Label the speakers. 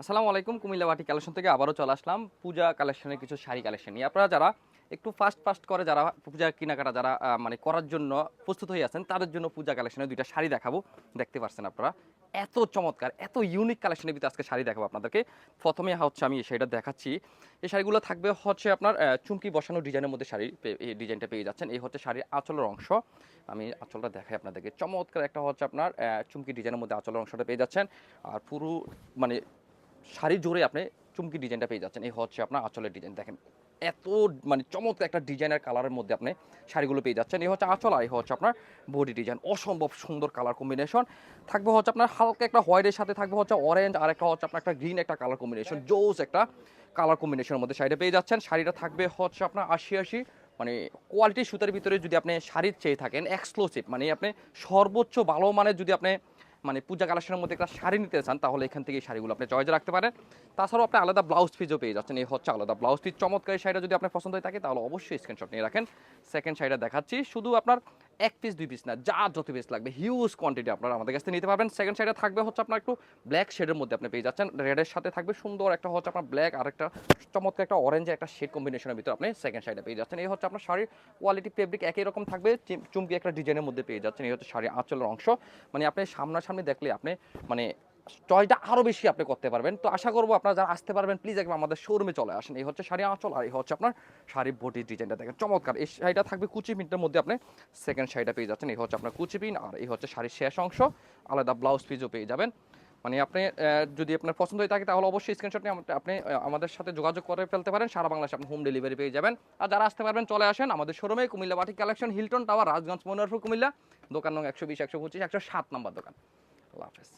Speaker 1: আসসালামু আলাইকুম। কুমিল্লা বাটি কালেকশন থেকে আবারও চলে আসলাম পূজা কালেকশনের কিছু শাড়ি কালেকশন নিয়ে। আপনারা যারা একটু ফাস্ট ফাস্ট করে যারা পূজা কেনাকাটা যারা মানে করার জন্য প্রস্তুত হয়ে আছেন তাদের জন্য পূজা কালেকশনের দুইটা শাড়ি দেখাবো। দেখতে পাচ্ছেন আপনারা এত চমৎকার এত ইউনিক কালেকশনের ভিতরে আজকে শাড়ি দেখাবো আপনাদেরকে। প্রথমে হচ্ছে আমি এই শাড়িটা দেখাচ্ছি। এই শাড়িগুলো থাকবে হচ্ছে আপনার চুমকি বসানো ডিজাইনের মধ্যে শাড়ি এই ডিজাইনটা পেয়ে যাচ্ছেন। এই হচ্ছে শাড়ির আঁচলের অংশ। আমি আঁচলটা দেখাই আপনাদেরকে। চমৎকার একটা হচ্ছে আপনার চুমকি ডিজাইনের মধ্যে আঁচলের অংশটা পেয়ে যাচ্ছেন। আর পুরো মানে শাড়ি জুড়ে আপনি চুমকি ডিজাইনটা পেয়ে যাচ্ছেন। এই হচ্ছে আপনার আঁচলের ডিজাইন দেখেন। এত মানে চমৎকার একটা ডিজাইনের কালারের মধ্যে আপনি শাড়িগুলো পেয়ে যাচ্ছেন। এই হচ্ছে আঁচল আর এই হচ্ছে আপনার বডি ডিজাইন। অসম্ভব সুন্দর কালার কম্বিনেশন থাকবে হচ্ছে আপনার হালকা একটা হোয়াইটের সাথে থাকবে হচ্ছে অরেঞ্জ আর একটা হচ্ছে আপনার একটা গ্রিন একটা কালার কম্বিনেশন জোস একটা কালার কম্বিনেশনের মধ্যে শাড়িটা পেয়ে যাচ্ছেন। শাড়িটা থাকবে হচ্ছে আপনার ৮০ মানে কোয়ালিটি সুতার ভিতরে যদি আপনি শাড়ির চেয়ে থাকেন এক্সক্লুসিভ মানে আপনি সর্বোচ্চ ভালো মানের যদি আপনি মানে পূজা কালেকশনের মধ্যে একটা শাড়ি নিতে চান তাহলে এখান থেকে এই শাড়িগুলো আপনি চয়েসে রাখতে পারেন। তাছাড়াও আপনি আলাদা ব্লাউজ পিসও পেয়ে যাচ্ছেন। এই হচ্ছে আলাদা ব্লাউজ পিস। চমৎকার এই শাড়িটা যদি আপনার পছন্দ হয়ে থাকে তাহলে অবশ্যই স্ক্রিনশট নিয়ে রাখেন। সেকেন্ড শাড়িটা দেখাচ্ছি। শুধু আপনার এক পিস দুই পিস না, যা যত পিস লাগবে হিউজ কোয়ান্টিটি আপনারা আমাদের কাছ থেকে নিতে পারবেন। সেকেন্ড শাড়িটা থাকবে হচ্ছে আপনার একটু ব্ল্যাক শেডের মধ্যে আপনি পেয়ে যাচ্ছেন। রেডের সাথে থাকবে সুন্দর একটা হচ্ছে আপনার ব্ল্যাক আর একটা চমৎকার একটা অরেঞ্জ একটা শেড কম্বিনেশনের ভিতরে আপনি সেকেন্ড শাড়িটা পেয়ে যাচ্ছেন। এই হচ্ছে আপনার শাড়ির কোয়ালিটি ফেব্রিক একই রকম থাকবে, চুমকি একটা ডিজাইনের মধ্যে পেয়ে যাচ্ছেন। এই হচ্ছে শাড়ির আঁচলের অংশ। মানে আপনি সামনাসামনি দেখলে আপনি মানে চয়েসটা আরো বেশি আপনি করতে পারবেন। তো আশা করবো আপনারা যারা আসতে পারবেন প্লিজ একবার আমাদের শোরুমে চলে আসেন। এই হচ্ছে শাড়ি আঁচল আর এই হচ্ছে আপনার শাড়ি বডির ডিজাইনটা দেখেন চমৎকার। এই শাড়িটা থাকবে কুচি প্রিন্টের মধ্যে আপনি সেকেন্ড শাড়িটা পেয়ে যাচ্ছেন। এই হচ্ছে আপনার কুচি প্রিন্ট আর এই হচ্ছে শাড়ির শেষ অংশ। আলাদা ব্লাউজ পিসও পেয়ে যাবেন। মানে আপনি যদি আপনার পছন্দ হয়ে থাকে তাহলে অবশ্যই স্ক্রিনশট নিয়ে আপনি আমাদের সাথে যোগাযোগ করে ফেলতে পারেন। সারা বাংলাদেশে আপনি হোম ডেলিভারি পেয়ে যাবেন। আর যারা আসতে পারবেন চলে আসেন আমাদের শোরুমে, Comilla batik collection, Hilton tower, Rajganj, Manoharpur, Comilla. দোকান নং ১২০, ১২৫, ১০৭ নম্বর দোকান। আল্লাহ হাফেজ।